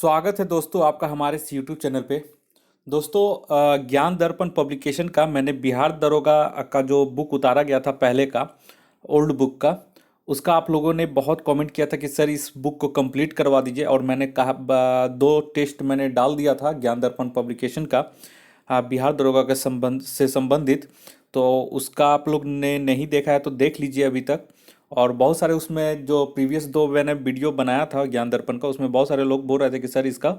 स्वागत है दोस्तों आपका हमारे इस यूट्यूब चैनल पे। दोस्तों ज्ञान दर्पण पब्लिकेशन का मैंने बिहार दरोगा का जो बुक उतारा गया था पहले का, ओल्ड बुक का, उसका आप लोगों ने बहुत कमेंट किया था कि सर इस बुक को कंप्लीट करवा दीजिए। और मैंने कहा दो टेस्ट मैंने डाल दिया था ज्ञान दर्पण पब्लिकेशन का, बिहार दरोगा के संबंधित। तो उसका आप लोग ने नहीं देखा है तो देख लीजिए अभी तक। और बहुत सारे उसमें जो प्रीवियस दो मैंने वीडियो बनाया था ज्ञान दर्पण का, उसमें बहुत सारे लोग बोल रहे थे कि सर इसका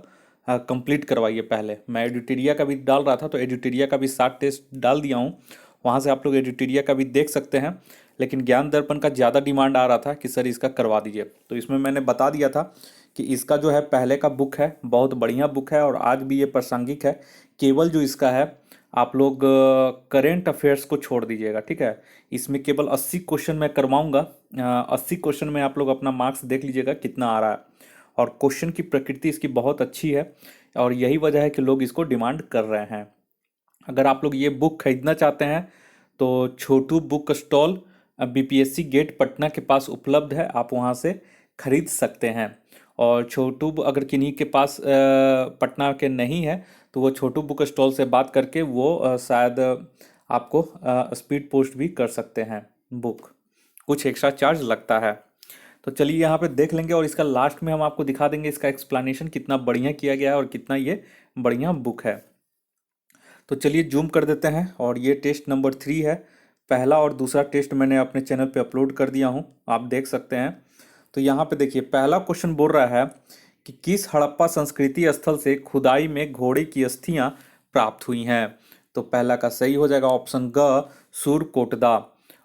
कंप्लीट करवाइए। पहले मैं एडिटेरिया का भी डाल रहा था तो एडिटेरिया का भी 7 टेस्ट डाल दिया हूँ, वहाँ से आप लोग एडिटेरिया का भी देख सकते हैं। लेकिन ज्ञान दर्पण का ज़्यादा डिमांड आ रहा था कि सर इसका करवा दीजिए, तो इसमें मैंने बता दिया था कि इसका जो है पहले का बुक है, बहुत बढ़िया बुक है और आज भी ये प्रासंगिक है। केवल जो इसका है, आप लोग करेंट अफेयर्स को छोड़ दीजिएगा, ठीक है। इसमें केवल 80 क्वेश्चन मैं करवाऊंगा। 80 क्वेश्चन में आप लोग अपना मार्क्स देख लीजिएगा कितना आ रहा है। और क्वेश्चन की प्रकृति इसकी बहुत अच्छी है और यही वजह है कि लोग इसको डिमांड कर रहे हैं। अगर आप लोग ये बुक खरीदना चाहते हैं तो Chhotu book stall BPSC gate Patna के पास उपलब्ध है, आप वहाँ से खरीद सकते हैं। और छोटू अगर किन्हीं के पास पटना के नहीं है तो वो छोटू बुक स्टॉल से बात करके वो शायद आपको स्पीड पोस्ट भी कर सकते हैं बुक, कुछ एक्स्ट्रा चार्ज लगता है। तो चलिए यहाँ पे देख लेंगे और इसका लास्ट में हम आपको दिखा देंगे इसका एक्सप्लेनेशन कितना बढ़िया किया गया है और कितना ये बढ़िया बुक है। तो चलिए जूम कर देते हैं और ये टेस्ट नंबर 3 है। पहला और दूसरा टेस्ट मैंने अपने चैनल पे अपलोड कर दिया हूँ, आप देख सकते हैं। तो यहाँ पे देखिए पहला क्वेश्चन बोल रहा है कि किस हड़प्पा संस्कृति स्थल से खुदाई में घोड़े की अस्थियां प्राप्त हुई हैं। तो पहला का सही हो जाएगा ऑप्शन ग, सूरकोटदा।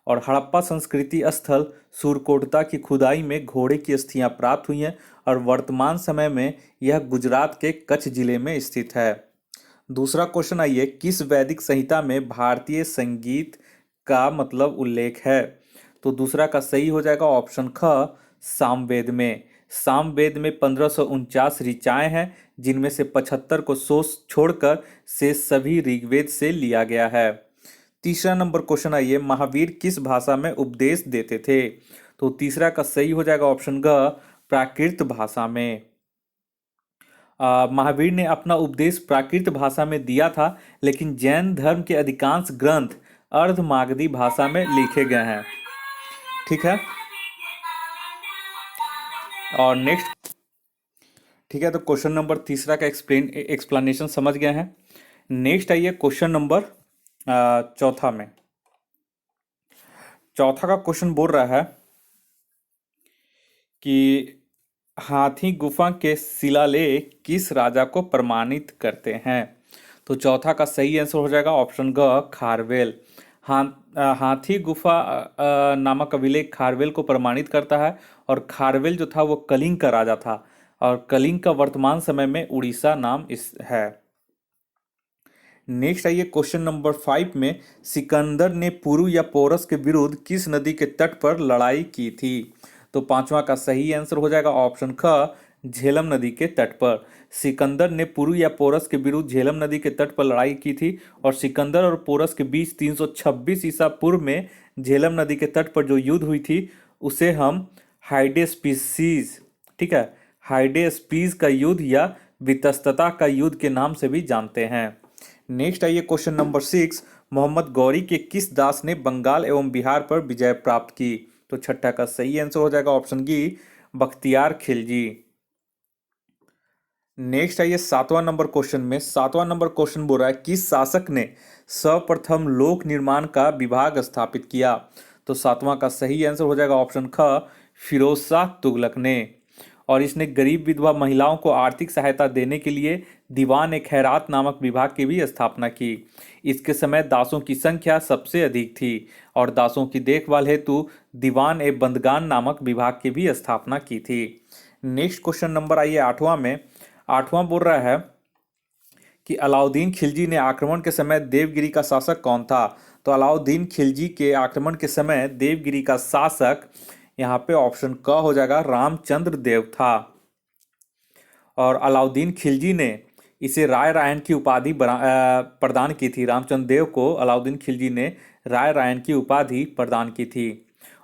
और हड़प्पा संस्कृति स्थल सूरकोटदा की खुदाई में घोड़े की अस्थियां प्राप्त हुई हैं और वर्तमान समय में यह गुजरात के कच्छ जिले में स्थित है। दूसरा क्वेश्चन आइए, किस वैदिक संहिता में भारतीय संगीत का मतलब उल्लेख है। तो दूसरा का सही हो जाएगा ऑप्शन ख, सामवेद में। सामवेद में 1549 ऋचाएं हैं जिनमें से 75 को सोच छोड़कर से सभी ऋग्वेद से लिया गया है। तीसरा नंबर क्वेश्चन आइए, महावीर किस भाषा में उपदेश देते थे। तो तीसरा का सही हो जाएगा ऑप्शन ग, प्राकृत भाषा में। महावीर ने अपना उपदेश प्राकृत भाषा में दिया था, लेकिन जैन धर्म के अधिकांश ग्रंथ अर्धमागधी भाषा में लिखे गए हैं, ठीक है। और नेक्स्ट, ठीक है, तो क्वेश्चन नंबर तीसरा का एक्सप्लेनेशन समझ गए हैं। नेक्स्ट आइए क्वेश्चन नंबर चौथा में। चौथा का क्वेश्चन बोल रहा है कि हाथी गुफा के शिलालेख किस राजा को प्रमाणित करते हैं। तो चौथा का सही आंसर हो जाएगा ऑप्शन ग, खारवेल। हाथी गुफा नामक अभिलेख खारवेल को प्रमाणित करता है। और खारवेल जो था वो कलिंग का राजा था और कलिंग का वर्तमान समय में उड़ीसा नाम इस है। नेक्स्ट आइए क्वेश्चन नंबर 5 में, सिकंदर ने पुरु या पोरस के विरुद्ध किस नदी के तट पर लड़ाई की थी। तो पांचवा का सही आंसर हो जाएगा ऑप्शन ख, झेलम नदी के तट पर। सिकंदर ने पुरु या पोरस के विरुद्ध झेलम नदी के तट पर लड़ाई की थी और सिकंदर और पोरस के बीच 326 ईसा पूर्व में झेलम नदी के तट पर जो युद्ध हुई थी उसे हम हाइडेस्पीसीज, ठीक है, हाइडेस्पीज का युद्ध या वितस्तता का युद्ध के नाम से भी जानते हैं। नेक्स्ट आइए क्वेश्चन नंबर 6, मोहम्मद गौरी के किस दास ने बंगाल एवं बिहार पर विजय प्राप्त की। तो छठा का सही आंसर हो जाएगा ऑप्शन गी, बख्तियार खिलजी। नेक्स्ट आइए सातवां नंबर क्वेश्चन में। सातवां नंबर क्वेश्चन बोल रहा है किस शासक ने सर्वप्रथम लोक निर्माण का विभाग स्थापित किया। तो सातवां का सही आंसर हो जाएगा ऑप्शन ख, फिरोज शाह तुगलक ने। और इसने गरीब विधवा महिलाओं को आर्थिक सहायता देने के लिए दीवान ए खैरात नामक विभाग की भी स्थापना की। इसके समय दासों की संख्या सबसे अधिक थी और दासों की देखभाल हेतु दीवान ए बंदगान नामक विभाग की भी स्थापना की थी। नेक्स्ट क्वेश्चन नंबर आइए आठवां में। आठवां बोल रहा है कि अलाउद्दीन खिलजी ने आक्रमण के समय देवगिरी का शासक कौन था। तो अलाउद्दीन खिलजी के आक्रमण के समय देवगिरी का शासक यहाँ पे ऑप्शन क हो जाएगा, रामचंद्र देव था। और अलाउद्दीन खिलजी ने इसे राय रायन की उपाधि प्रदान की थी। रामचंद्र देव को अलाउद्दीन खिलजी ने राय रायन की उपाधि प्रदान की थी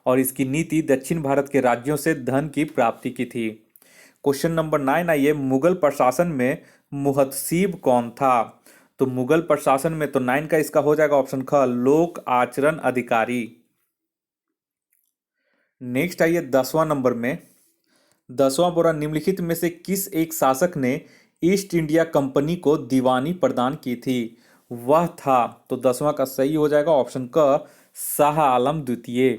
और इसकी नीति दक्षिण भारत के राज्यों से धन की प्राप्ति की थी। क्वेश्चन नंबर 9 आइए, मुगल प्रशासन में मुहतसिब कौन था? तो मुगल प्रशासन में तो 9 का इसका हो जाएगा ऑप्शन ख, लोक आचरण अधिकारी। नेक्स्ट आइए 10वां नंबर में, 10वां बोरा, निम्नलिखित में से किस एक शासक ने ईस्ट इंडिया कंपनी को दीवानी प्रदान की थी? वह था, तो 10वां का सही हो जाएगा ऑप्शन क, शाह आलम द्वितीय।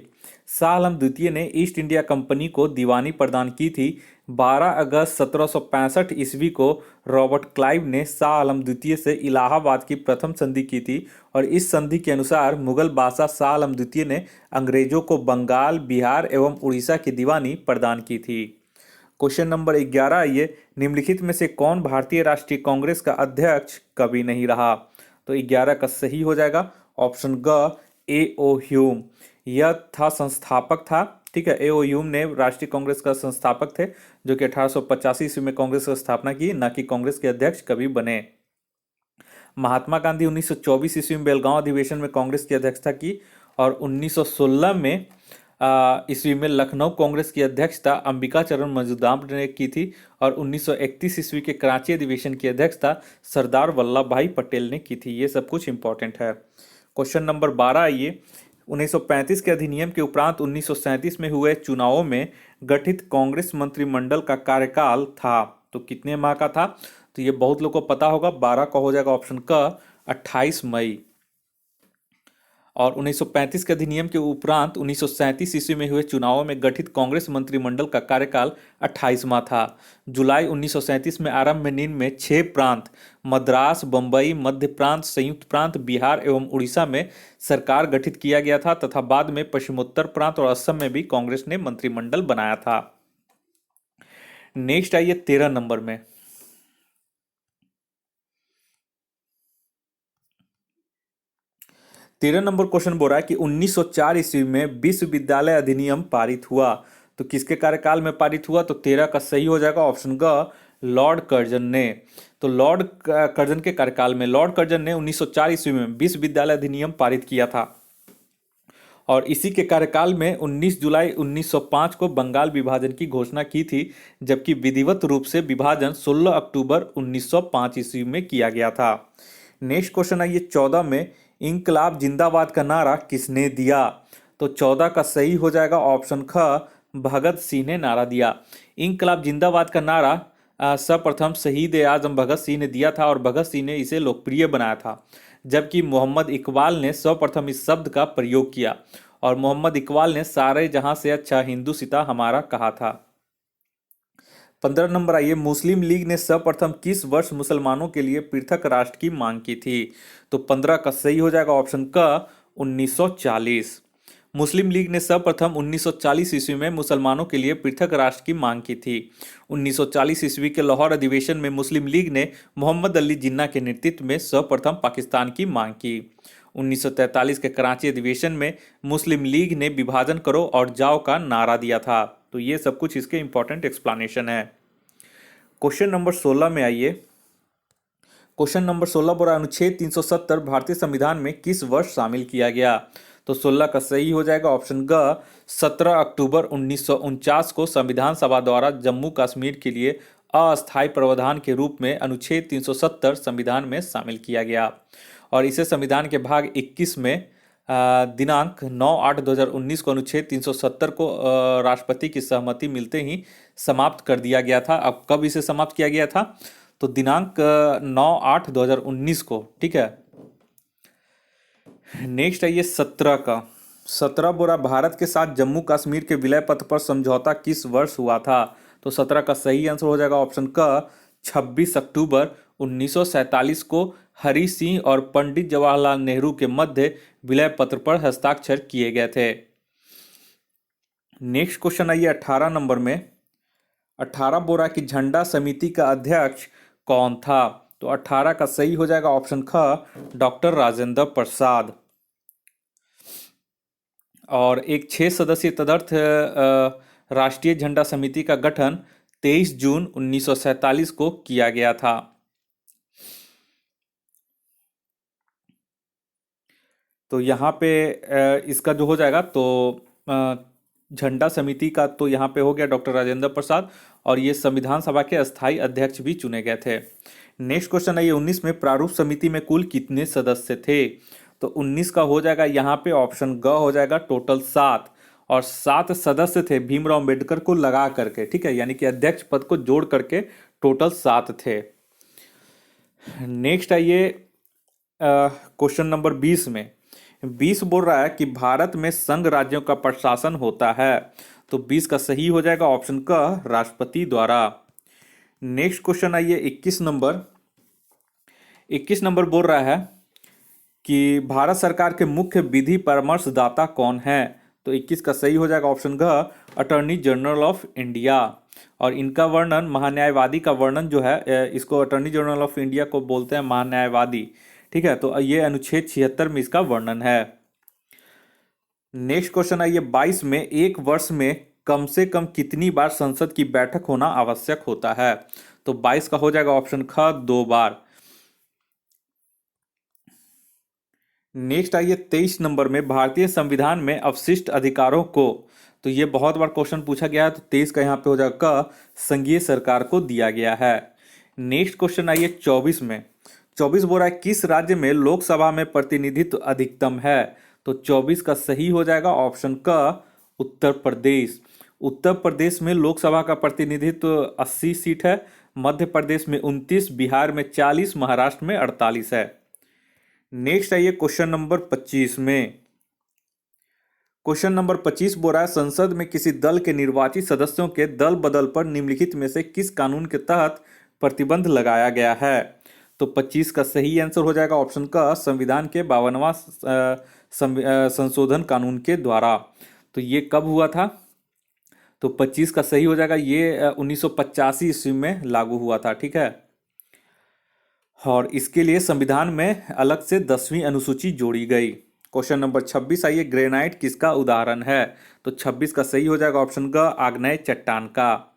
शाह आलम द्वितीय ने ईस्ट इंडिया कंपनी को दीवानी प्रदान की थी। 12 अगस्त 1765 ईस्वी को रॉबर्ट क्लाइव ने शाह आलम द्वितीय से इलाहाबाद की प्रथम संधि की थी, और इस संधि के अनुसार मुगल बादशाह शाह आलम द्वितीय ने अंग्रेजों को बंगाल, बिहार एवं उड़ीसा की दीवानी प्रदान की थी। क्वेश्चन नंबर 11 आइए, निम्नलिखित में से कौन भारतीय राष्ट्रीय कांग्रेस का अध्यक्ष कभी नहीं रहा? तो 11 का सही हो जाएगा ऑप्शन ग, ए ओ ह्यूम। यह था संस्थापक था, ठीक है। ए ओ ह्यूम ने राष्ट्रीय कांग्रेस का संस्थापक थे, जो कि 1885 ईस्वी में कांग्रेस की स्थापना की, न कि कांग्रेस के अध्यक्ष कभी बने। महात्मा गांधी 1924 ईस्वी में बेलगांव अधिवेशन में कांग्रेस की अध्यक्षता की, और 1916 में ईस्वी में लखनऊ कांग्रेस की अध्यक्षता अंबिका चरण मजूमदार ने की थी, और 1931 ईस्वी के कराची अधिवेशन की अध्यक्षता सरदार वल्लभ भाई पटेल ने की थी। ये सब कुछ इंपॉर्टेंट है। क्वेश्चन नंबर 12 आइए, 1935 के अधिनियम के उपरांत 1937 में हुए चुनावों में गठित कांग्रेस मंत्रिमंडल का कार्यकाल था, तो कितने माह का था? तो ये बहुत लोग को पता होगा, 12 का हो जाएगा ऑप्शन क, 28 मई। और 1935 के अधिनियम के उपरांत 1937 ईस्वी में हुए चुनावों में गठित कांग्रेस मंत्रिमंडल का कार्यकाल 28 माह था। जुलाई 1937 में आरंभ में निम्न में 6 प्रांत, मद्रास, बंबई, मध्य प्रांत, संयुक्त प्रांत, बिहार एवं उड़ीसा में सरकार गठित किया गया था, तथा बाद में पश्चिमोत्तर प्रांत और असम में भी कांग्रेस ने मंत्रिमंडल बनाया था। नेक्स्ट आइए 13 नंबर में, 13 नंबर क्वेश्चन बोल रहा है कि 1904 ईस्वी में विश्वविद्यालय अधिनियम पारित हुआ, तो किसके कार्यकाल में पारित हुआ? तो 13 का सही हो जाएगा ऑप्शन ग, लॉर्ड कर्जन ने। तो लॉर्ड कर्जन के कार्यकाल में, लॉर्ड कर्जन ने 1904 ईस्वी में विश्वविद्यालय अधिनियम पारित किया था, और इसी के कार्यकाल में 19 जुलाई 1905 को बंगाल विभाजन की घोषणा की थी, जबकि विधिवत रूप से विभाजन 16 अक्टूबर 1905 ईस्वी में किया गया था। नेक्स्ट क्वेश्चन आइए 14 में, इंकलाब जिंदाबाद का नारा किसने दिया? तो 14 का सही हो जाएगा ऑप्शन ख, भगत सिंह ने नारा दिया। इंकलाब जिंदाबाद का नारा सर्वप्रथम शहीद आजम भगत सिंह ने दिया था, और भगत सिंह ने इसे लोकप्रिय बनाया था, जबकि मोहम्मद इकबाल ने सर्वप्रथम इस शब्द का प्रयोग किया, और मोहम्मद इकबाल ने सारे जहां से अच्छा हिंदू सिता हमारा कहा था। 15 नंबर आइए, मुस्लिम लीग ने सर्वप्रथम किस वर्ष मुसलमानों के लिए पृथक राष्ट्र की मांग की थी? तो 15 का सही हो जाएगा ऑप्शन क, 1940। मुस्लिम लीग ने सर्वप्रथम 1940 ईस्वी में मुसलमानों के लिए पृथक राष्ट्र की मांग की थी। 1940 ईस्वी के लाहौर अधिवेशन में मुस्लिम लीग ने मोहम्मद अली जिन्ना के नेतृत्व में सर्वप्रथम पाकिस्तान की मांग की। 1943 के कराची अधिवेशन में मुस्लिम लीग ने विभाजन करो और जाओ का नारा दिया था। तो ये सब कुछ इसके इंपॉर्टेंट एक्सप्लेनेशन है। क्वेश्चन नंबर 16 में आइए। क्वेश्चन नंबर 16 बोला, अनुच्छेद 370 भारतीय संविधान में किस वर्ष शामिल किया गया? तो 16 का सही हो जाएगा ऑप्शन ग, 17 अक्टूबर 1949 को संविधान सभा द्वारा जम्मू कश्मीर के लिए अस्थायी प्रावधान के रूप में अनुच्छेद 370 संविधान में शामिल किया गया, और इसे संविधान के भाग 21 में दिनांक 9/8/2019 को अनुच्छेद 370 को राष्ट्रपति की सहमति मिलते ही समाप्त कर दिया गया था। अब कब इसे समाप्त किया गया था? तो दिनांक 9/8/2019 को, ठीक है। नेक्स्ट आइए 17 का। 17 बोरा, भारत के साथ जम्मू कश्मीर के विलय पत्र पर समझौता किस वर्ष हुआ था? तो 17 का सही आंसर हो जाएगा ऑप्शन क, 26 अक्टूबर 1947 को हरि सिंह और पंडित जवाहरलाल नेहरू के मध्य विलय पत्र पर हस्ताक्षर किए गए थे। नेक्स्ट क्वेश्चन आइए 18 नंबर में। 18 बोरा की झंडा समिति का अध्यक्ष कौन था? तो 18 का सही हो जाएगा ऑप्शन ख, डॉक्टर राजेंद्र प्रसाद। और एक 6 सदस्यीय तदर्थ राष्ट्रीय झंडा समिति का गठन 23 जून 1947 को किया गया था। तो यहाँ पे इसका जो हो जाएगा, तो झंडा समिति का तो यहाँ पे हो गया डॉक्टर राजेंद्र प्रसाद, और ये संविधान सभा के अस्थाई अध्यक्ष भी चुने गए थे। नेक्स्ट क्वेश्चन है ये 19 में प्रारूप समिति में कुल कितने सदस्य थे? तो 19 का हो जाएगा यहाँ पे ऑप्शन ग हो जाएगा टोटल 7, और 7 सदस्य थे भीमराव अंबेडकर को लगा करके, ठीक है, यानी कि अध्यक्ष पद को जोड़ करके टोटल 7 थे। नेक्स्ट आइए क्वेश्चन नंबर 20 में 20 बोल रहा है कि भारत में संघ राज्यों का प्रशासन होता है। तो 20 का सही हो जाएगा ऑप्शन क राष्ट्रपति द्वारा। नेक्स्ट क्वेश्चन आइए 21 नंबर बोल रहा है कि भारत सरकार के मुख्य विधि परामर्शदाता कौन है? तो 21 का सही हो जाएगा ऑप्शन घ अटॉर्नी जनरल ऑफ इंडिया। और इनका वर्णन, महान्यायवादी का वर्णन जो है, इसको अटॉर्नी जनरल ऑफ इंडिया को बोलते हैं महान्यायवादी, ठीक है। तो ये अनुच्छेद 76 में इसका वर्णन है। नेक्स्ट क्वेश्चन है ये 22 में एक वर्ष में कम से कम कितनी बार संसद की बैठक होना आवश्यक होता है? तो 22 का हो जाएगा ऑप्शन ख 2 बार। नेक्स्ट आइए 23 नंबर में भारतीय संविधान में अवशिष्ट अधिकारों को, तो ये बहुत बार क्वेश्चन पूछा गया है, तो 23 का यहाँ पे हो जाएगा क संघीय सरकार को दिया गया है। नेक्स्ट क्वेश्चन आइए 24 में 24 बोल रहा है किस राज्य में लोकसभा में प्रतिनिधित्व अधिकतम है? तो 24 का सही हो जाएगा ऑप्शन क उत्तर प्रदेश। उत्तर प्रदेश में लोकसभा का प्रतिनिधित्व 80 सीट है, मध्य प्रदेश में 29, बिहार में 40, महाराष्ट्र में 48 है। नेक्स्ट आइए क्वेश्चन नंबर 25 में क्वेश्चन नंबर 25 बोल रहा है संसद में किसी दल के निर्वाचित सदस्यों के दल बदल पर निम्नलिखित में से किस कानून के तहत प्रतिबंध लगाया गया है? तो 25 का सही आंसर हो जाएगा ऑप्शन का संविधान के 52वां संशोधन कानून के द्वारा। तो ये कब हुआ था? तो 25 का सही हो जाएगा, ये 1985 ईस्वी में लागू हुआ था, ठीक है। और इसके लिए संविधान में अलग से 10वीं अनुसूची जोड़ी गई। क्वेश्चन नंबर 26 आइए ग्रेनाइट किसका उदाहरण है? तो 26 का सही हो जाएगा ऑप्शन ग आग्नेय चट्टान का।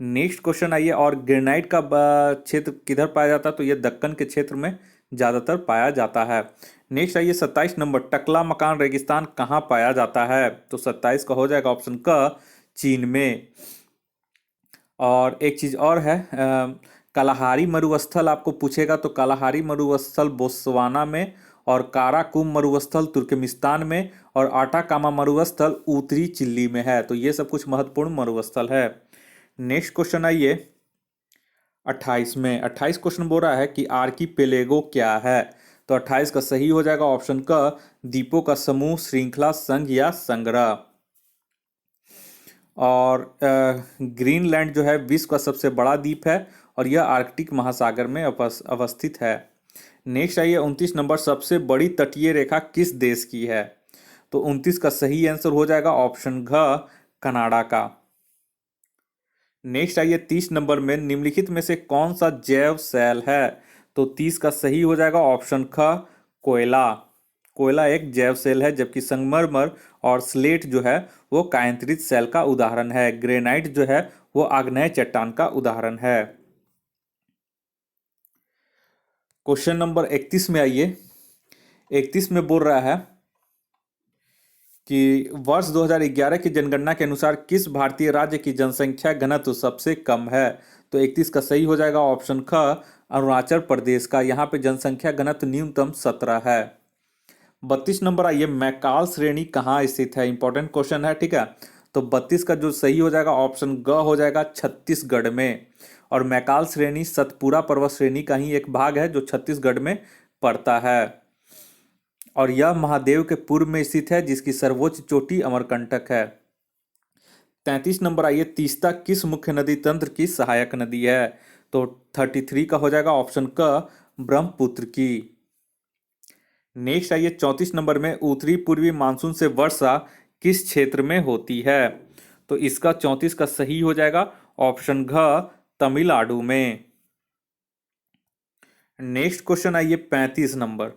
नेक्स्ट क्वेश्चन आइए और ग्रेनाइट का क्षेत्र किधर पाया जाता है? तो ये दक्कन के क्षेत्र में ज़्यादातर पाया जाता है। नेक्स्ट आइए 27 नंबर टकला मकान रेगिस्तान कहाँ पाया जाता है? तो 27 का हो जाएगा ऑप्शन क चीन में। और एक चीज़ और है, कालाहारी मरुस्थल आपको पूछेगा, तो कालाहारी मरुस्थल बोत्सवाना में, और काराकुम मरुस्थल तुर्कमेनिस्तान में, और आटाकामा मरुस्थल उत्तरी चिली में है। तो ये सब कुछ महत्वपूर्ण मरुस्थल है। नेक्स्ट क्वेश्चन आइए 28 में 28 क्वेश्चन बोल रहा है कि आर्कीपेलेगो क्या है? तो 28 का सही हो जाएगा ऑप्शन क द्वीपों का समूह, श्रृंखला, संघ या संग्रह। और ग्रीनलैंड जो है विश्व का सबसे बड़ा द्वीप है, और यह आर्कटिक महासागर में अवस्थित है। नेक्स्ट आइए 29 नंबर सबसे बड़ी तटीय रेखा किस देश की है? तो 29 का सही आंसर हो जाएगा ऑप्शन घ कनाडा का। नेक्स्ट आइए 30 नंबर में निम्नलिखित में से कौन सा जैव सेल है? तो 30 का सही हो जाएगा ऑप्शन ख कोयला। कोयला एक जैव सेल है, जबकि संगमरमर और स्लेट जो है वो कायांतरित सेल का उदाहरण है। ग्रेनाइट जो है वो आग्नेय चट्टान का उदाहरण है। क्वेश्चन नंबर 31 में आइए 31 में बोल रहा है कि वर्ष 2011 की जनगणना के अनुसार किस भारतीय राज्य की जनसंख्या घनत्व सबसे कम है? तो 31 का सही हो जाएगा ऑप्शन ख अरुणाचल प्रदेश का। यहाँ पे जनसंख्या घनत्व न्यूनतम 17 है। 32 नंबर आइए मैकाल श्रेणी कहाँ स्थित है? इंपॉर्टेंट क्वेश्चन है, ठीक है। तो 32 का जो सही हो जाएगा ऑप्शन ग हो जाएगा छत्तीसगढ़ में। और मैकाल श्रेणी सतपुरा पर्वत श्रेणी का ही एक भाग है जो छत्तीसगढ़ में पड़ता है, और यह महादेव के पूर्व में स्थित है, जिसकी सर्वोच्च चोटी अमरकंटक है। 33 नंबर आइए तीस्ता किस मुख्य नदी तंत्र की सहायक नदी है? तो 33 का हो जाएगा ऑप्शन क ब्रह्मपुत्र की। नेक्स्ट आइए 34 नंबर में उत्तरी पूर्वी मानसून से वर्षा किस क्षेत्र में होती है? तो इसका 34 का सही हो जाएगा ऑप्शन घ तमिलनाडु में। नेक्स्ट क्वेश्चन आइए 35 नंबर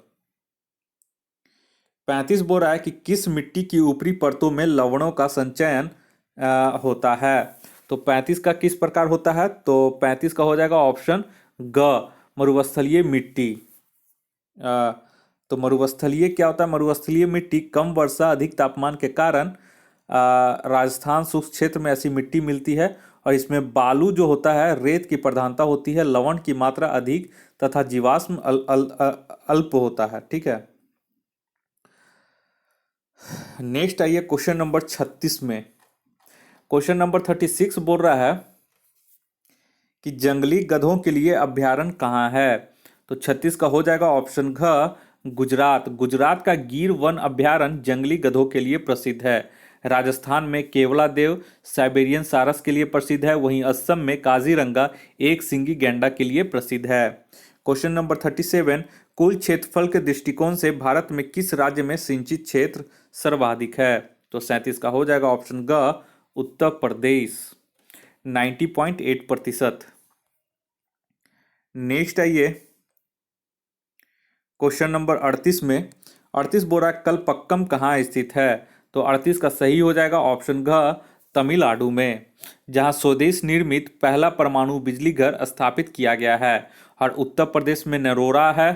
35 बोल रहा है कि किस मिट्टी की ऊपरी परतों में लवणों का संचयन होता है? तो 35 का किस प्रकार होता है? तो 35 का हो जाएगा ऑप्शन ग मरुस्थलीय मिट्टी। तो मरुस्थलीय क्या होता है? मरुस्थलीय मिट्टी कम वर्षा अधिक तापमान के कारण राजस्थान शुष्क क्षेत्र में ऐसी मिट्टी मिलती है और इसमें बालू जो होता है, रेत की प्रधानता होती है, लवण की मात्रा अधिक तथा जीवाश्म अल्प होता है। ठीक है, नेक्स्ट आइए क्वेश्चन नंबर 36 में। क्वेश्चन नंबर 36 बोल रहा है कि जंगली गधों के लिए अभ्यारण्य कहाँ है। तो 36 का हो जाएगा ऑप्शन घ गुजरात। गुजरात का गिर वन अभ्यारण्य जंगली गधों के लिए प्रसिद्ध है। राजस्थान में केवलादेव साइबेरियन सारस के लिए प्रसिद्ध है। वहीं असम में काजीरंगा एक सिंगी गैंडा के लिए प्रसिद्ध है। क्वेश्चन नंबर 37, कुल क्षेत्रफल के दृष्टिकोण से भारत में किस राज्य में सिंचित क्षेत्र सर्वाधिक है। तो 37 का हो जाएगा ऑप्शन ग उत्तर प्रदेश 90.8%। नेक्स्ट आइए क्वेश्चन नंबर 38 में। 38 बोल रहा है कलपक्कम कहाँ स्थित है। तो 38 का सही हो जाएगा ऑप्शन घ तमिलनाडु में, जहां स्वदेश निर्मित पहला परमाणु बिजली घर स्थापित किया गया है। और उत्तर प्रदेश में नरोरा है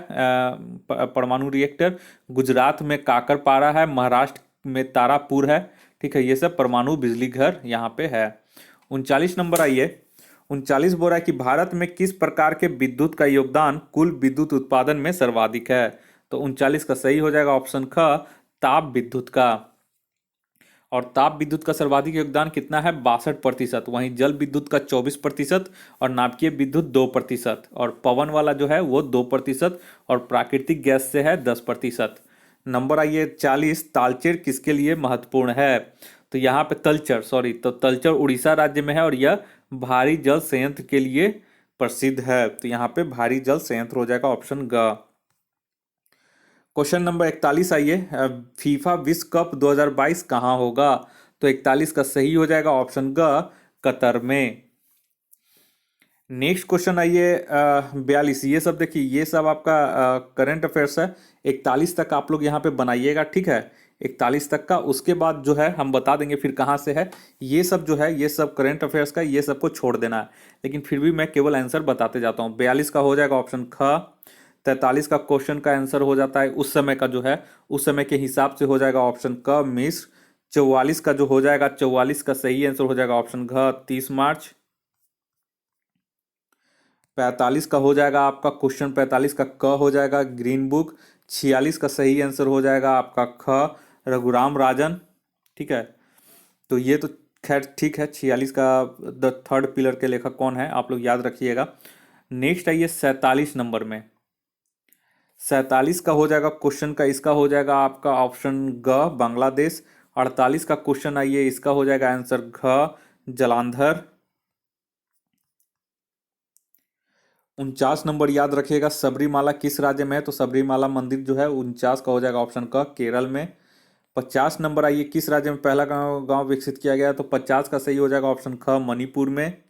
परमाणु रिएक्टर, गुजरात में काकरपारा है, महाराष्ट्र में तारापुर है। ठीक है, ये सब परमाणु बिजली घर यहाँ पे है। 39 नंबर आइए। 39 बोल रहा है कि भारत में किस प्रकार के विद्युत का योगदान कुल विद्युत उत्पादन में सर्वाधिक है। तो 39 का सही हो जाएगा ऑप्शन ख ताप विद्युत का। और ताप विद्युत का सर्वाधिक योगदान कितना है 62%। वहीं जल विद्युत का 24% और नाभिकीय विद्युत 2% और पवन वाला जो है वो 2% और प्राकृतिक गैस से है 10%। नंबर आइए 40, तालचेर किसके लिए महत्वपूर्ण है। तो यहाँ पे तो तलचर उड़ीसा राज्य में है और यह भारी जल संयंत्र के लिए प्रसिद्ध है। तो यहाँ पे भारी जल संयंत्र हो जाएगा ऑप्शन ग। क्वेश्चन नंबर 41 आइए। फीफा विश्व कप 2022 कहाँ होगा। तो 41 का सही हो जाएगा ऑप्शन ग कतर में। नेक्स्ट क्वेश्चन आइए 42। ये सब देखिए, ये सब आपका करंट अफेयर्स है। 41 तक आप लोग यहाँ पे बनाइएगा, ठीक है, 41 तक का। उसके बाद जो है हम बता देंगे फिर कहाँ से है। ये सब जो है ये सब करंट अफेयर्स का, ये सबको छोड़ देना है, लेकिन फिर भी मैं केवल आंसर बताते जाता हूँ। 42 का हो जाएगा ऑप्शन ख। 43 का क्वेश्चन का आंसर हो जाता है उस समय का जो है, उस समय के हिसाब से हो जाएगा ऑप्शन क मिस्र। 44 का जो हो जाएगा, 44 का सही आंसर हो जाएगा ऑप्शन घ 30 मार्च। 45 का हो जाएगा आपका क्वेश्चन 45 का क हो जाएगा ग्रीन बुक। 46 का सही आंसर हो जाएगा आपका ख रघुराम राजन। ठीक है, तो ये तो खैर ठीक है। 46 का द थर्ड पिलर के लेखक कौन है आप लोग याद रखिएगा। नेक्स्ट आइए 47 नंबर में। 47 का हो जाएगा क्वेश्चन का, इसका हो जाएगा आपका ऑप्शन ग बांग्लादेश। 48 का क्वेश्चन आइए, इसका हो जाएगा आंसर घ जलांधर। 49 नंबर याद रखिएगा सबरीमाला किस राज्य में है। तो सबरीमाला मंदिर जो है 49 का हो जाएगा ऑप्शन क केरल में। 50 नंबर आइए, किस राज्य में पहला गांव विकसित किया गया। तो 50 का सही हो जाएगा ऑप्शन ख मणिपुर में।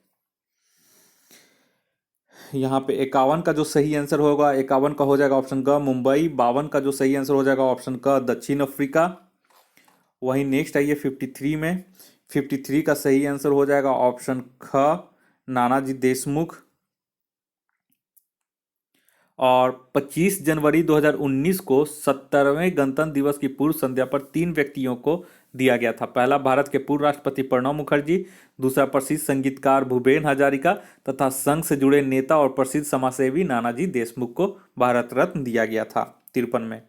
यहाँ पे 51 का जो सही आंसर होगा, 51 का हो जाएगा ऑप्शन ग मुंबई। 52 का जो सही आंसर हो जाएगा ऑप्शन क दक्षिण अफ्रीका। वहीं नेक्स्ट आइए 53 में। 53 का सही आंसर हो जाएगा ऑप्शन ख नानाजी देशमुख। और 25 जनवरी 2019 को 70वें गणतंत्र दिवस की पूर्व संध्या पर 3 व्यक्तियों को दिया गया था। पहला भारत के पूर्व राष्ट्रपति प्रणब मुखर्जी, दूसरा प्रसिद्ध संगीतकार भूपेन हजारिका तथा संघ से जुड़े नेता और प्रसिद्ध समाजसेवी नानाजी देशमुख को भारत रत्न दिया गया था 53 में।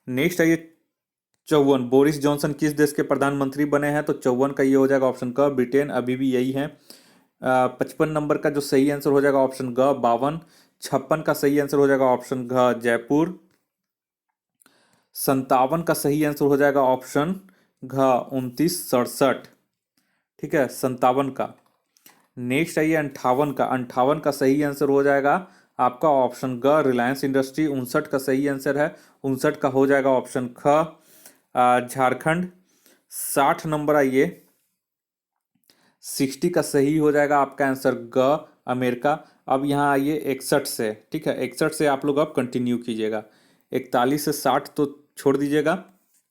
नेक्स्ट आइए 54, बोरिस जॉनसन किस देश के प्रधानमंत्री बने हैं। तो 54 का ये हो जाएगा ऑप्शन क ब्रिटेन, अभी भी यही है। 55 नंबर का जो सही आंसर हो जाएगा ऑप्शन ग 52। 56 का सही आंसर हो जाएगा ऑप्शन घ जयपुर। 57 का सही आंसर हो जाएगा ऑप्शन घ 2967। ठीक है, 57 का। नेक्स्ट आइए 58 का। 58 का सही आंसर हो जाएगा आपका ऑप्शन ग रिलायंस इंडस्ट्री। 59 का सही आंसर है, 59 का हो जाएगा ऑप्शन ख झारखंड। 60 नंबर आइए, 60 का सही हो जाएगा आपका आंसर ग अमेरिका। अब यहाँ आइए 61 से, ठीक है, 61 से आप लोग अब कंटिन्यू कीजिएगा। 41 से 60 तो छोड़ दीजिएगा,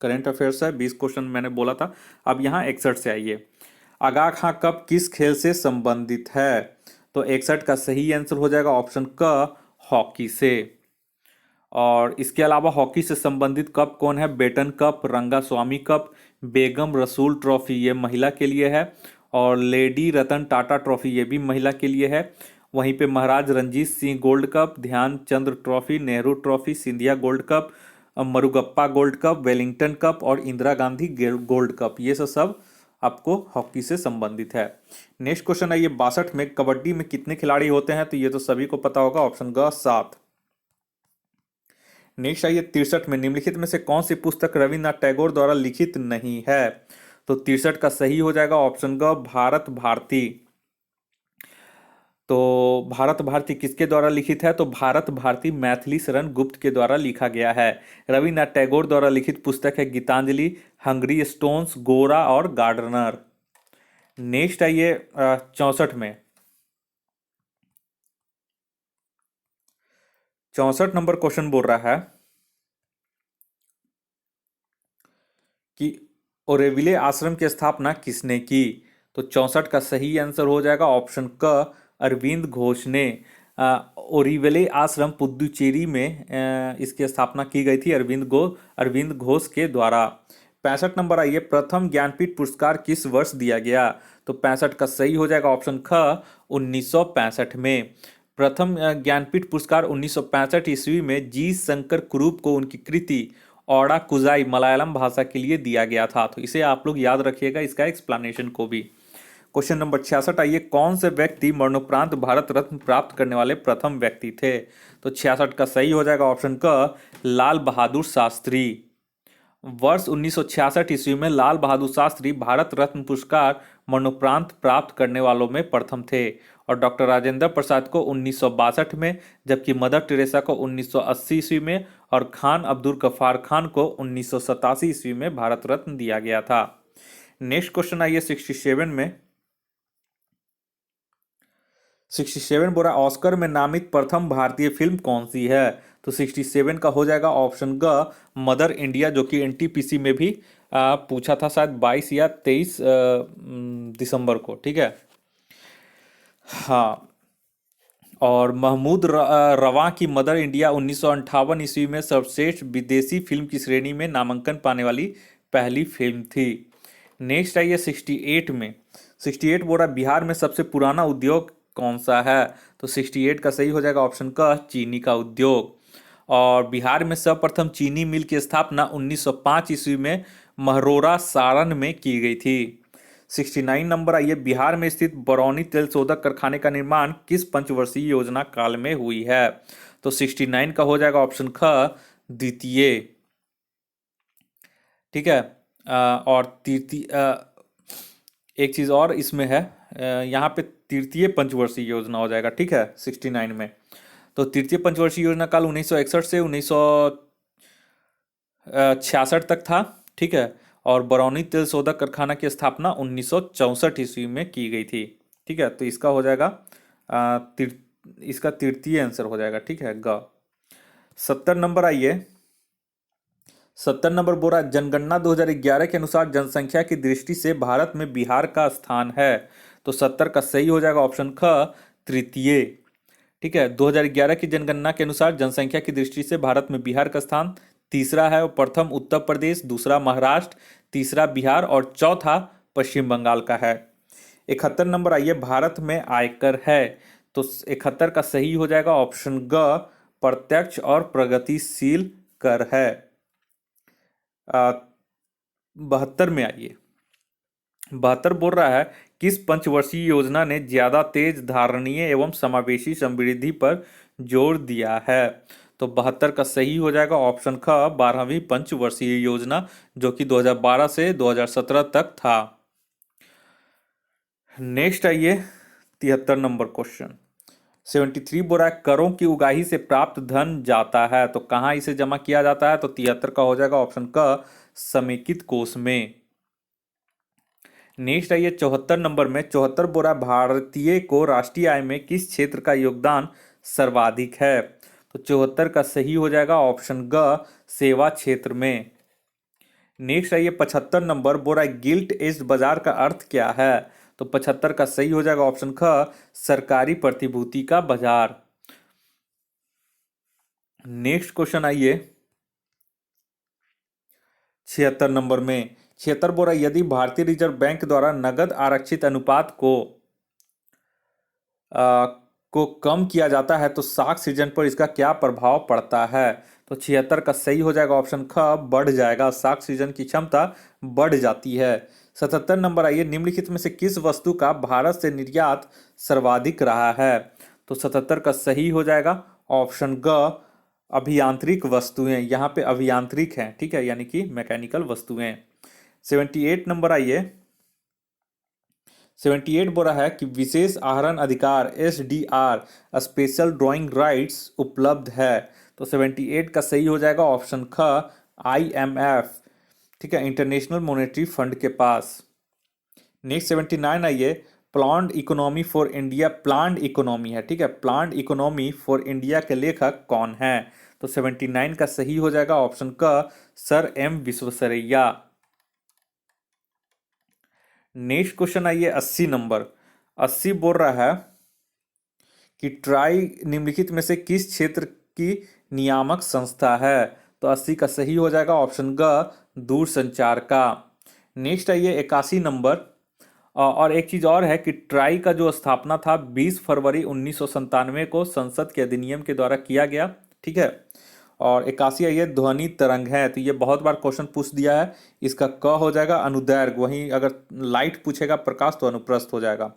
करंट अफेयर्स है, 20 क्वेश्चन मैंने बोला था। अब यहाँ 61 से आइए। आगाह खां कप किस खेल से संबंधित है। तो 61 का सही आंसर हो जाएगा ऑप्शन क हॉकी से। और इसके अलावा हॉकी से संबंधित कप कौन है? बेटन कप, रंगास्वामी कप, बेगम रसूल ट्रॉफी ये महिला के लिए है, और लेडी रतन टाटा ट्रॉफी ये भी महिला के लिए है। वहीं पे Maharaj Ranjit Singh gold cup, Dhyanchand trophy, Nehru trophy, Scindia gold cup, Murugappa gold cup, Wellington cup और इंदिरा गांधी गोल्ड कप, ये सब सब आपको हॉकी से संबंधित है। नेक्स्ट क्वेश्चन है ये 62 में, कबड्डी में कितने खिलाड़ी होते हैं? तो ये तो सभी को पता होगा, ऑप्शन ग 7। नेक्स्ट आइए 63 में, निम्नलिखित में से कौन सी पुस्तक रविन्द्रनाथ टैगोर द्वारा लिखित नहीं है? तो 63 का सही हो जाएगा ऑप्शन ग भारत भारती। तो भारत भारती किसके द्वारा लिखित है? तो भारत भारती मैथिली शरण गुप्त के द्वारा लिखा गया है। रविन्द्रनाथ टैगोर द्वारा लिखित पुस्तक है गीतांजलि, हंगरी स्टोन्स, गोरा और गार्डनर। नेक्स्ट आइए 64 में, 64 नंबर क्वेश्चन बोल रहा है कि ओरेविले आश्रम की स्थापना किसने की? तो 64 का सही आंसर हो जाएगा ऑप्शन क अरविंद घोष ने। ओरिविले आश्रम पुदुचेरी में इसकी स्थापना की गई थी अरविंद घोष के द्वारा। 65 नंबर आइए, प्रथम ज्ञानपीठ पुरस्कार किस वर्ष दिया गया? तो 65 का सही हो जाएगा ऑप्शन ख 1965 में। प्रथम ज्ञानपीठ पुरस्कार 1965 ईस्वी में जी शंकर कुरूप को उनकी कृति औड़ा कुजाई मलयालम भाषा के लिए दिया गया था। तो इसे आप लोग याद रखिएगा, इसका एक्सप्लेनेशन को भी। क्वेश्चन नंबर 66 आइए, कौन से व्यक्ति मरणोपरांत भारत रत्न प्राप्त करने वाले प्रथम व्यक्ति थे? तो 66 का सही हो जाएगा ऑप्शन क लाल बहादुर शास्त्री। वर्ष 1966 ईस्वी में लाल बहादुर शास्त्री भारत रत्न पुरस्कार मरणोपरांत प्राप्त करने वालों में प्रथम थे, और डॉक्टर राजेंद्र प्रसाद को 1962 में, जबकि मदर टेरेसा को 1980 ईस्वी में और खान अब्दुल गफ्फार खान को 1987 ईस्वी में भारत रत्न दिया गया था। नेक्स्ट क्वेश्चन आइए 67 में, 67 बोला ऑस्कर में नामित प्रथम भारतीय फिल्म कौन सी है? तो 67 का हो जाएगा ऑप्शन ग मदर इंडिया, जो कि एनटीपीसी में भी पूछा था शायद 22 या 23 दिसंबर को, ठीक है। हाँ, और महमूद रवा की मदर इंडिया 1958 ईस्वी में सर्वश्रेष्ठ विदेशी फिल्म की श्रेणी में नामांकन पाने वाली पहली फिल्म थी। नेक्स्ट आइए 68 में, 68 बोल रहा बिहार में सबसे पुराना उद्योग कौन सा है? तो 68 का सही हो जाएगा ऑप्शन का चीनी का उद्योग। और बिहार में सर्वप्रथम चीनी मिल की स्थापना 1905 ईस्वी में महरौरा सारण में की गई थी। 69 नंबर आइए, बिहार में स्थित बरौनी तेल शोधक कारखाने का निर्माण किस पंचवर्षीय योजना काल में हुई है? तो 69 का हो जाएगा ऑप्शन ख द्वितीय, ठीक है। और तृतीय एक चीज और इसमें है, यहाँ पे तृतीय पंचवर्षीय योजना हो जाएगा, ठीक है 69 में। तो तृतीय पंचवर्षीय योजना काल 1961 से 1966 तक था, ठीक है। और बरौनी तेल शोधक कारखाना की स्थापना 1964 ईस्वी में की गई थी, ठीक है। तो इसका हो जाएगा इसका तृतीय आंसर हो जाएगा, ठीक है ग। 70 नंबर आइए, 70 नंबर बोरा जनगणना 2011 के अनुसार जनसंख्या की दृष्टि से भारत में बिहार का स्थान है। तो 70 का सही हो जाएगा ऑप्शन ख तृतीय, ठीक है। 2011 की जनगणना के अनुसार जनसंख्या की दृष्टि से भारत में बिहार का स्थान तीसरा है, और प्रथम उत्तर प्रदेश, दूसरा महाराष्ट्र, तीसरा बिहार और चौथा पश्चिम बंगाल का है। 71 नंबर आइए, भारत में आयकर है। तो 71 का सही हो जाएगा ऑप्शन ग प्रत्यक्ष और प्रगतिशील कर है। 72 में आइए, 72 बोल रहा है किस पंचवर्षीय योजना ने ज्यादा तेज, धारणीय एवं समावेशी समृद्धि पर जोर दिया है? तो 72 का सही हो जाएगा ऑप्शन ख 12वीं पंचवर्षीय योजना, जो कि 2012 से 2017 तक था। नेक्स्ट आइए 73 नंबर क्वेश्चन, 73 बोल रहा है करों की उगाही से प्राप्त धन जाता है, तो कहाँ इसे जमा किया जाता है? तो 73 का हो जाएगा ऑप्शन क समेकित कोष में। नेक्स्ट आइए 74 नंबर में, 74 बोरा भारतीय को राष्ट्रीय आय में किस क्षेत्र का योगदान सर्वाधिक है? तो 74 का सही हो जाएगा ऑप्शन ग सेवा क्षेत्र में। नेक्स्ट आइए 75 नंबर, बोरा गिल्ट एज्ड बाजार का अर्थ क्या है? तो 75 का सही हो जाएगा ऑप्शन ख सरकारी प्रतिभूति का बाजार। नेक्स्ट क्वेश्चन आइए 76 नंबर में। 76 बोल रहा है, यदि भारतीय रिजर्व बैंक द्वारा नगद आरक्षित अनुपात आ, को कम किया जाता है तो साख सीजन पर इसका क्या प्रभाव पड़ता है? तो 76 का सही हो जाएगा ऑप्शन ख, बढ़ जाएगा। साख सीजन की क्षमता बढ़ जाती है। 77 नंबर आइए, निम्नलिखित में से किस वस्तु का भारत से निर्यात सर्वाधिक रहा है? तो 77 का सही हो जाएगा ऑप्शन ग, अभियांत्रिक वस्तुएं। यहाँ पे अभियांत्रिक हैं, ठीक है, यानी कि मैकेनिकल वस्तुएं। 78 नंबर आइए। 78 बोल रहा है कि विशेष आहरण अधिकार SDR स्पेशल ड्राइंग राइट्स उपलब्ध है। तो 78 का सही हो जाएगा ऑप्शन ख, IMF, ठीक है, इंटरनेशनल मॉनेटरी फंड के पास। नेक्स्ट 79 आइए, planned economy for India, planned economy है, ठीक है, प्लान्ड इकोनॉमी फॉर इंडिया के लेखक कौन है? तो 79 का सही हो जाएगा ऑप्शन क, sir M Visvesvaraya. Next question आइए 80 नंबर। 80 बोल रहा है कि ट्राई निम्नलिखित में से किस क्षेत्र की नियामक संस्था है? तो 80 का सही हो जाएगा ऑप्शन ग, दूरसंचार का। नेक्स्ट आइए 81 नंबर। और एक चीज और है कि ट्राई का जो स्थापना था 20 फरवरी 1997 को संसद के अधिनियम के द्वारा किया गया, ठीक है। और 81 ये ध्वनि तरंग है, तो ये बहुत बार क्वेश्चन पूछ दिया है। इसका क हो जाएगा अनुदैर्घ्य, वहीं अगर लाइट पूछेगा प्रकाश तो अनुप्रस्थ हो जाएगा।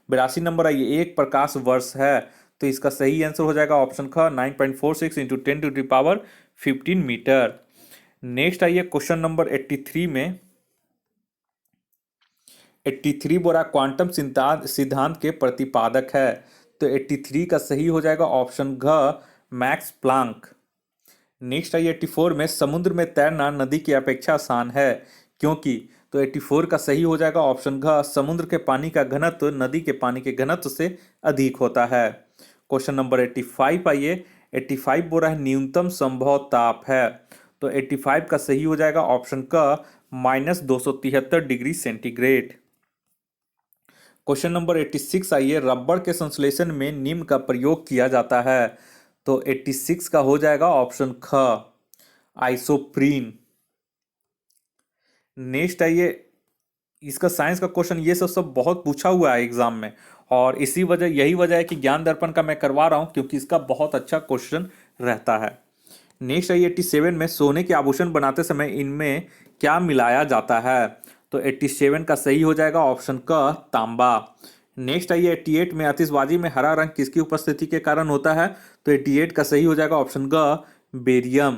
82 नंबर है, ये एक प्रकाश वर्ष है, तो इसका सही आंसर हो जाएगा ऑप्शन ख, 9.46 इंटू 10⁻15 मीटर। नेक्स्ट आइए क्वेश्चन नंबर 83 में। 83 बोरा क्वांटम सिद्धांत के प्रतिपादक है, तो 83 का सही हो जाएगा ऑप्शन घ, मैक्स प्लांक। नेक्स्ट आई 84 में, समुद्र में तैरना नदी की अपेक्षा आसान है क्योंकि? तो 84 का सही हो जाएगा ऑप्शन घ, समुद्र के पानी का घनत्व नदी के पानी के घनत्व से अधिक होता है। क्वेश्चन नंबर 85 आइए। 85 बोल रहा है न्यूनतम संभव ताप है, तो 85 का सही हो जाएगा ऑप्शन क, -273 डिग्री सेंटीग्रेड। क्वेश्चन नंबर 86 आइए, रबड़ के संश्लेषण में निम्न का प्रयोग किया जाता है, तो 86 का हो जाएगा ऑप्शन ख, आइसोप्रीन। नेक्स्ट आइए, इसका साइंस का क्वेश्चन, ये सब बहुत पूछा हुआ है एग्जाम में, और यही वजह है कि ज्ञान दर्पण का मैं करवा रहा हूं, क्योंकि इसका बहुत अच्छा क्वेश्चन रहता है। नेक्स्ट आइए 87 में, सोने के आभूषण बनाते समय इनमें क्या मिलाया जाता है? तो 87 का सही हो जाएगा ऑप्शन क, तांबा। नेक्स्ट आइए 88 में, आतिशबाजी में हरा रंग किसकी उपस्थिति के कारण होता है? तो 88 का सही हो जाएगा ऑप्शन ग, बेरियम।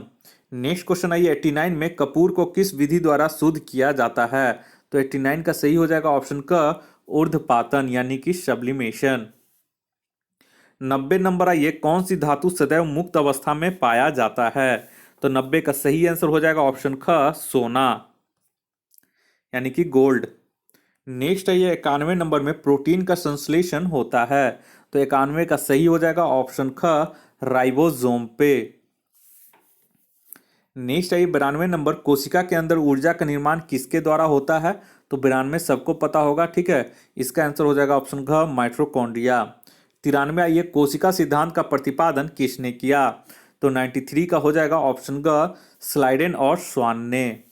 नेक्स्ट क्वेश्चन आइए 89 में, कपूर को किस विधि द्वारा शुद्ध किया जाता है? तो 89 का सही हो जाएगा ऑप्शन क, ऊर्ध्वपातन, यानी कि सब्लिमेशन। 90 नंबर आइए, कौन सी धातु सदैव मुक्त अवस्था में पाया जाता है? तो 90 का सही आंसर हो जाएगा ऑप्शन ख, सोना, यानी कि गोल्ड। नेक्स्ट आइए 91 नंबर में, प्रोटीन का संश्लेषण होता है, तो 91 का सही हो जाएगा ऑप्शन ख, राइबोसोम पे। नेक्स्ट आइए 92 नंबर, कोशिका के अंदर ऊर्जा का निर्माण किसके द्वारा होता है? तो 92 सबको पता होगा, ठीक है, इसका आंसर हो जाएगा ऑप्शन घ, माइटोकॉन्ड्रिया। 93 आइए, कोशिका सिद्धांत का प्रतिपादन किसने किया? तो 93 का हो जाएगा ऑप्शन ग, स्लाइडेन और स्वान ने।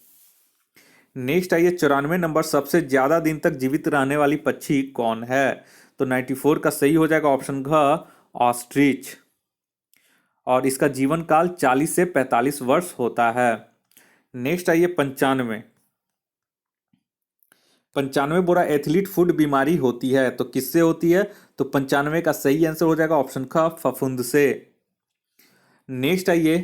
नेक्स्ट आइए 94 नंबर, सबसे ज्यादा दिन तक जीवित रहने वाली पक्षी कौन है? तो 94 का सही हो जाएगा ऑप्शन घ, ऑस्ट्रिच, और इसका जीवन काल 40 से 45 वर्ष होता है। नेक्स्ट आइए 95। 95 बोरा एथलीट फुट बीमारी होती है, तो किससे होती है? तो 95 का सही आंसर हो जाएगा ऑप्शन ख, फफूंद से। नेक्स्ट आइए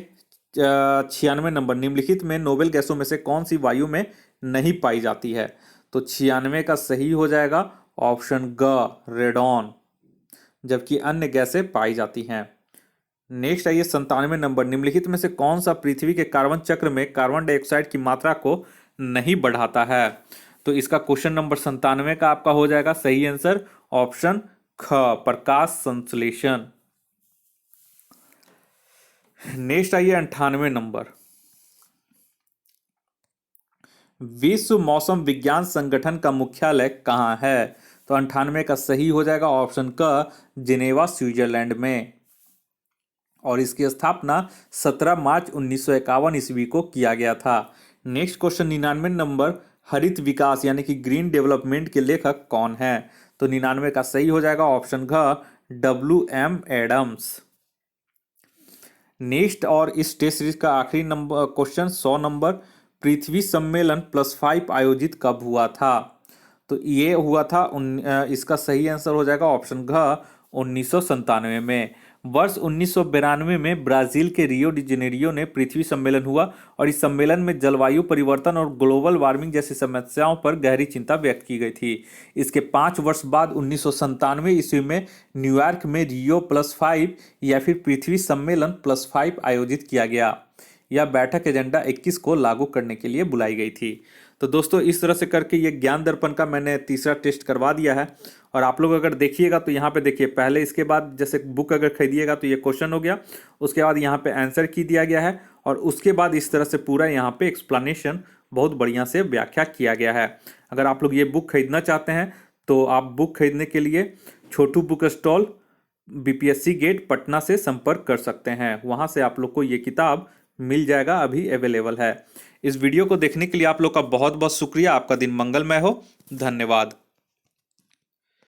96 नंबर, निम्नलिखित में नोबेल गैसों में से कौन सी वायु में नहीं पाई जाती है? तो 96 का सही हो जाएगा ऑप्शन ग, रेडॉन, जबकि अन्य गैसें पाई जाती हैं। नेक्स्ट आइए 97 नंबर, निम्नलिखित में से कौन सा पृथ्वी के कार्बन चक्र में कार्बन डाइऑक्साइड की मात्रा को नहीं बढ़ाता है? तो इसका क्वेश्चन नंबर 97 का आपका हो जाएगा सही आंसर ऑप्शन ख, प्रकाश संश्लेषण। नेक्स्ट आइए 98 नंबर, विश्व मौसम विज्ञान संगठन का मुख्यालय कहाँ है? तो 98 का सही हो जाएगा ऑप्शन क, जिनेवा, स्विट्जरलैंड में। और इसकी स्थापना 17 मार्च 1951 ईस्वी को किया गया था। नेक्स्ट क्वेश्चन 99 नंबर, हरित विकास यानी कि ग्रीन डेवलपमेंट के लेखक कौन है? तो 99 का सही हो जाएगा ऑप्शन घ, W.M. एडम्स। नेक्स्ट और इस टेस्ट सीरीज का आखिरी नंबर क्वेश्चन 100 नंबर, पृथ्वी सम्मेलन +5 आयोजित कब हुआ था? तो ये हुआ था इसका सही आंसर हो जाएगा ऑप्शन घ, 1997 में। वर्ष 1992 में ब्राजील के रियो डी जेनेरियो में पृथ्वी सम्मेलन हुआ और इस सम्मेलन में जलवायु परिवर्तन और ग्लोबल वार्मिंग जैसी समस्याओं पर गहरी चिंता व्यक्त की गई थी। इसके 5 वर्ष बाद 1997 ईस्वी में न्यूयॉर्क में रियो+5 या फिर पृथ्वी सम्मेलन +5 आयोजित किया गया। यह बैठक एजेंडा 21 को लागू करने के लिए बुलाई गई थी। तो दोस्तों इस तरह से करके ये ज्ञान दर्पण का मैंने तीसरा टेस्ट करवा दिया है। और आप लोग अगर देखिएगा तो यहाँ पे देखिए, पहले इसके बाद जैसे बुक अगर खरीदिएगा तो ये क्वेश्चन हो गया, उसके बाद यहाँ पे आंसर की दिया गया है और उसके बाद इस तरह से पूरा यहाँ पे एक्सप्लेनेशन बहुत बढ़िया से व्याख्या किया गया है। अगर आप लोग ये बुक खरीदना चाहते हैं तो आप बुक खरीदने के लिए Chhotu book stall, BPSC gate Patna से संपर्क कर सकते हैं। वहाँ से आप लोग को ये किताब मिल जाएगा, अभी अवेलेबल है। इस वीडियो को देखने के लिए आप लोग का बहुत बहुत शुक्रिया। आपका दिन मंगलमय हो। धन्यवाद।